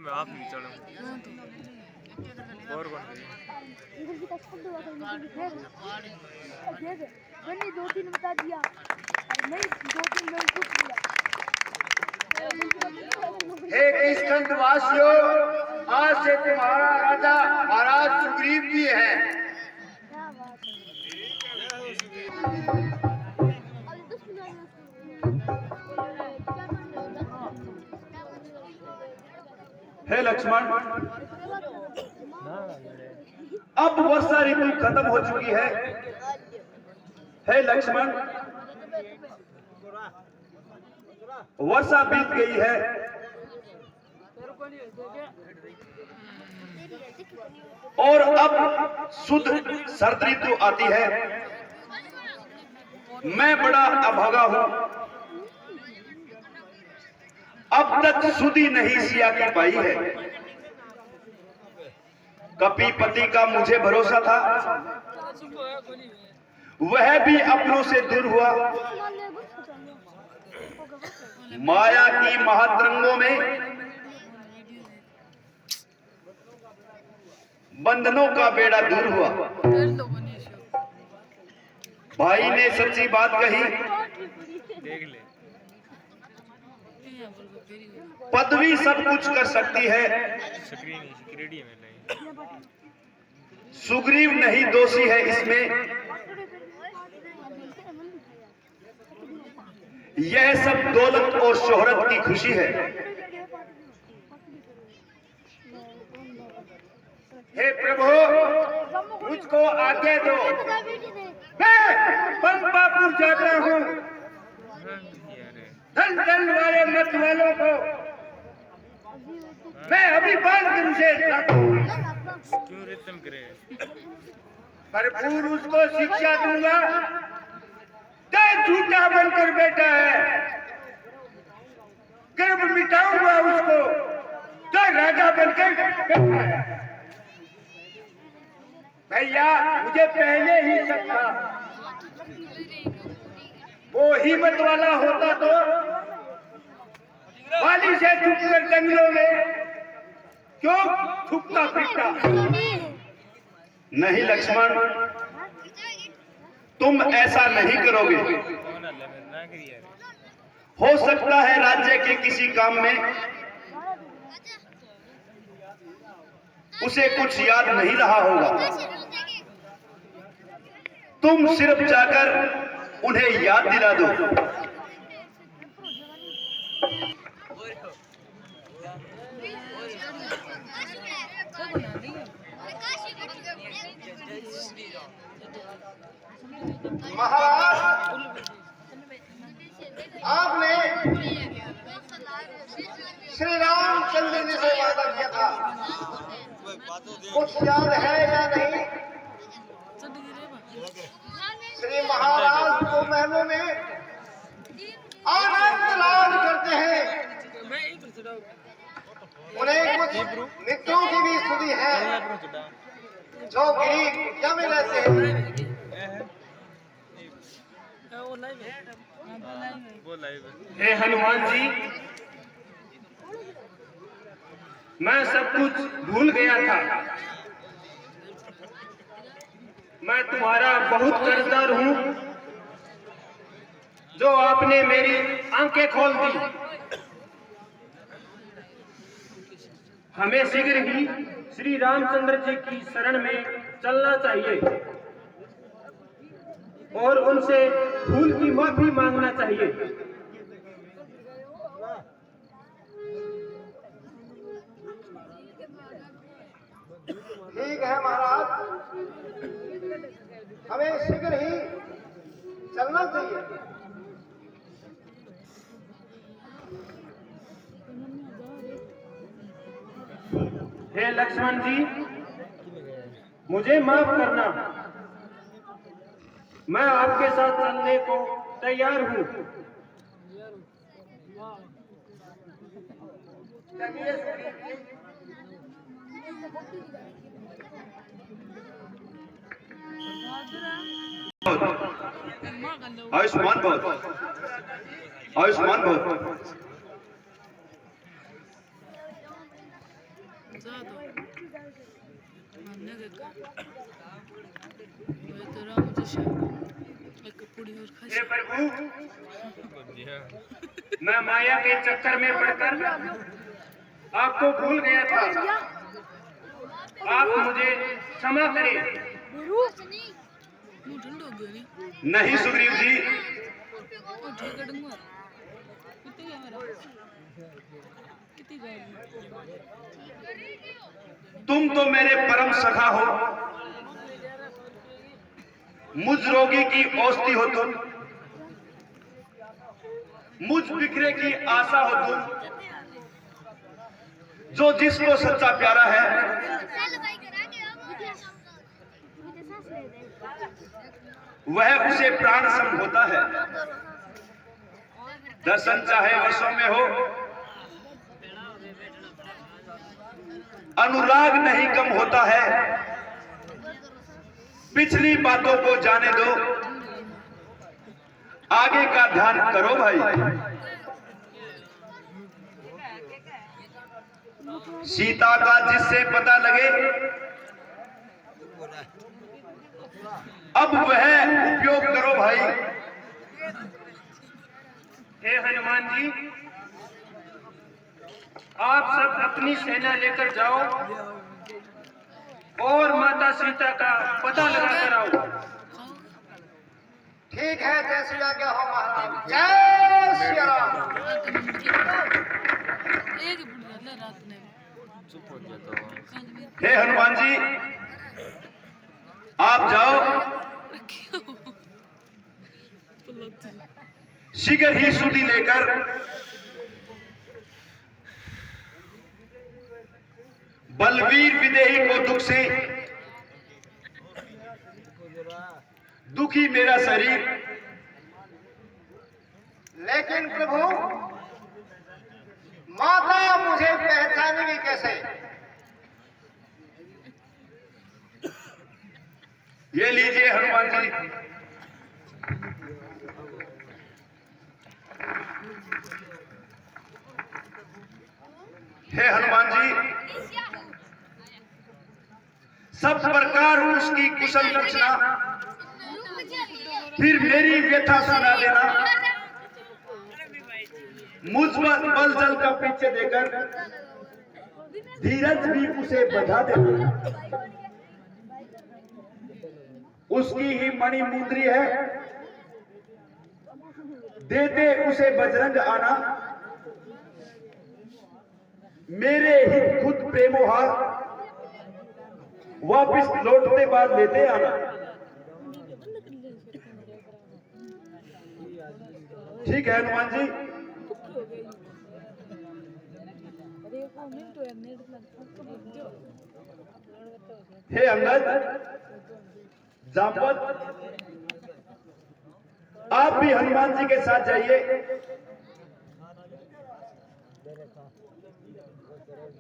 मैं आप नहीं चढ़ूं और कौन है मैंने 2-3 बता दिया नहीं 2-3 मैंने पूछ लिया। हे किष्किंध वासियों, आज से तुम्हारा राजा महाराज सुग्रीव जी है। हे लक्ष्मण, अब वर्षा ऋतु खत्म हो चुकी है। हे लक्ष्मण, वर्षा बीत गई है और अब शुद्ध शरद ऋतु आती है। मैं बड़ा अभागा हूं, अब तक सुधी नहीं सिया की पाई है। कपीपति का मुझे भरोसा था, वह भी अपनों से दूर हुआ। माया की महातरंगों में बंधनों का बेड़ा दूर हुआ। भाई ने सच्ची बात कही, देख ले पदवी सब कुछ कर सकती है, सिक्योरिटी में नहीं। सुग्रीव नहीं दोषी है इसमें। यह सब दौलत और शोहरत की खुशी है। हे प्रभु, मुझको आज्ञा दो, मैं पंपापुर जाता हूँ। धन धन वाले मत वालों को मैं अभी बांध कर उसे क्यों रितम करे, भरपूर उसको शिक्षा दूंगा। तो झूठा बनकर बैठा है, गर्भ मिटाऊंगा उसको तो राजा बनकर बैठा है। भैया, मुझे पहले ही शक था, वो हिम्मत वाला होता तो वाली से छुपकर जंगलों में क्यों थूकता फिरता। नहीं लक्ष्मण, तुम ऐसा नहीं करोगे। हो सकता है राज्य के किसी काम में उसे कुछ याद नहीं रहा होगा। तुम सिर्फ जाकर उन्हें याद दिला दो। महाराज, आपने श्री रामचंद्र जी से वादा किया था, कुछ याद है या नहीं? श्री महाराज को महलों में आनंद लाभ करते हैं, उन्हें कुछ मित्रों की भी स्तुति है जो गरीब या में रहते हैं। हे हनुमान जी, मैं सब कुछ भूल गया था। मैं तुम्हारा बहुत कर्जदार हूं, जो आपने मेरी आंखें खोल दी। हमें शीघ्र ही श्री रामचंद्र जी की शरण में चलना चाहिए और उनसे भूल की माफी मांगना चाहिए। ठीक है महाराज, हमें शीघ्र ही चलना चाहिए। हे लक्ष्मण जी, मुझे माफ करना, मैं आपके साथ चलने को तैयार हूँ। आयुष्मान भव, आयुष्मान भव। जा दो मानने देगा मैं तेरा मुझे शायद एक पूरी और खा हे प्रभु, मैं माया के चक्कर में पड़कर आपको भूल गया था। आप मुझे क्षमा करें। मुंह ठंडा हो गया नहीं नहीं सुग्रीव जी, ओ ठीक है डंगा कितने गया मेरा कितने गया तुम तो मेरे परम सखा हो, मुझ रोगी की औषधि हो तुम, मुझ बिखरे की आशा हो तुम। जो जिसको सच्चा प्यारा है वह उसे प्राण सम होता है। दर्शन चाहे वर्षों में हो, अनुराग नहीं कम होता है। पिछली बातों को जाने दो, आगे का ध्यान करो भाई। सीता का जिससे पता लगे अब वह उपयोग करो भाई। हे हनुमान जी, आप सब अपनी सेना लेकर जाओ और माता सीता का पता लगा कर आओ। ठीक है, जैसी आज्ञा हो महाराज। जय श्री राम। एक बुढ़ा रात में चुप हो जाता हूँ। हे हनुमान जी, आप जाओ, शीघ्र ही सूदी लेकर बलवीर विदेही को दुख से दुखी मेरा शरीर। लेकिन प्रभु, माता मुझे पहचानेगी कैसे? ये लीजिए हनुमान जी। हे हनुमान जी, सब प्रकार उसकी कुशल दक्षिणा फिर मेरी व्यथा सुना देना। मुझ पर बल जल का पीछे देकर धीरज भी उसे बधा देना। उसकी ही मणि मुंदरी है, देते उसे बजरंग आना। मेरे ही खुद प्रेमोहार वापिस लौटते बाद लेते आना। ठीक है हनुमान जी। हे अंगद, जापत, आप भी हनुमान जी के साथ जाइए।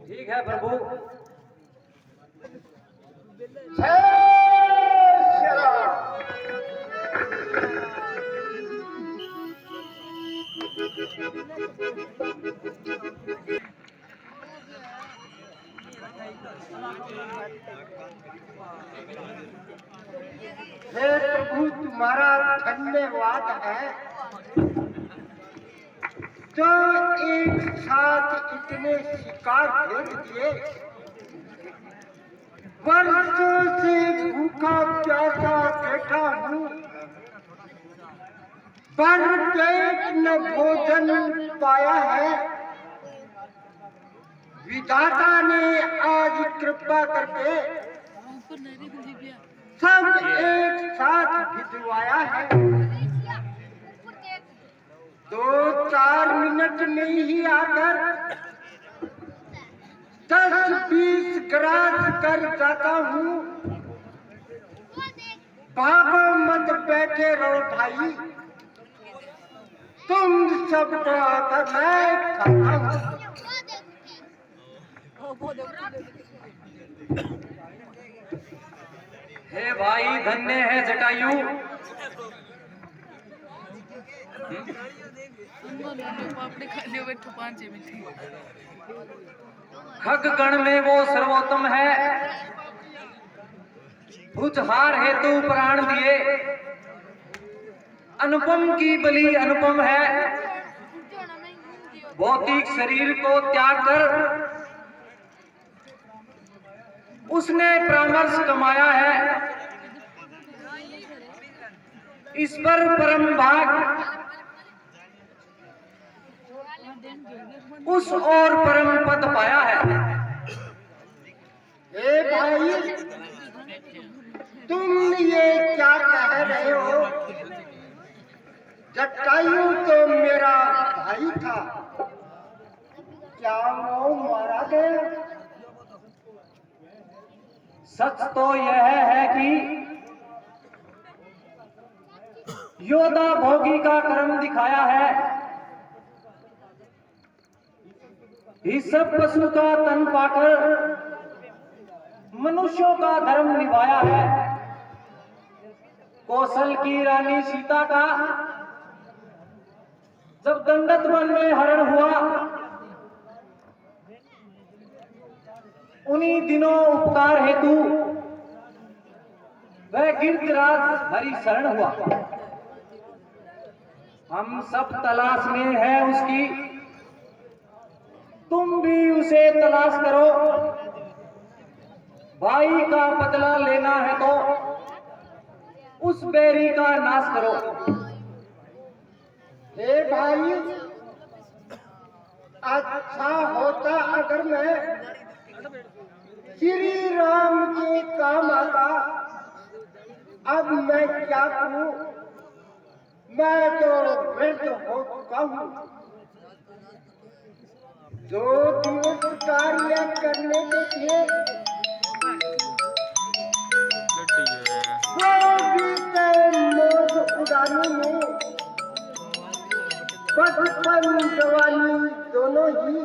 ठीक है प्रभु। जय श्री राम। हे प्रभु, तुम्हारा धन्यवाद है जो एक साथ इतने शिकार भेज दिए। वर्षों से भूखा प्यासा बैठा हूँ, पर पेट न भोजन पाया है। विधाता ने आज कृपा करके सब एक साथ भिजवाया है। 2-4 मिनट में ही आकर 10-20 ग्रास कर जाता हूँ। भागो मत, बैठे रहो भाई, तुम सबको आकर मैं खाता हूँ। हे भाई, धन्य है जटायु। पापड़े खा लियो बैठो 5 मिनट। खग गण में वो सर्वोत्तम है, भुजहार हेतु प्राण दिए, अनुपम की बलि अनुपम है, भौतिक शरीर को त्याग कर उसने परामर्श कमाया है। इस पर परम भाग उस और परम पद पाया है। ए भाई, तुम ये क्या कह रहे हो? जटायु तो मेरा भाई था, क्या वो मारा गया? सच तो यह है कि योद्धा भोगी का कर्म दिखाया है, इस सब पशु का तन पाकर मनुष्यों का धर्म निभाया है। कौशल की रानी सीता का जब दंडक वन में हरण हुआ, उन्हीं दिनों उपकार हेतु वह गिरिराज हरि शरण हुआ। हम सब तलाश में है उसकी, तुम भी उसे तलाश करो। भाई का बदला लेना है तो उस बैरी का नाश करो। हे भाई, अच्छा होता अगर मैं श्री राम के काम आता। अब मैं क्या करूं? मैं तो वृद्ध हो चुका हूं। 2 दिवस कार्य करने के लिए वो बीते मौज उड़ाने में बचपन जवानी दोनों ही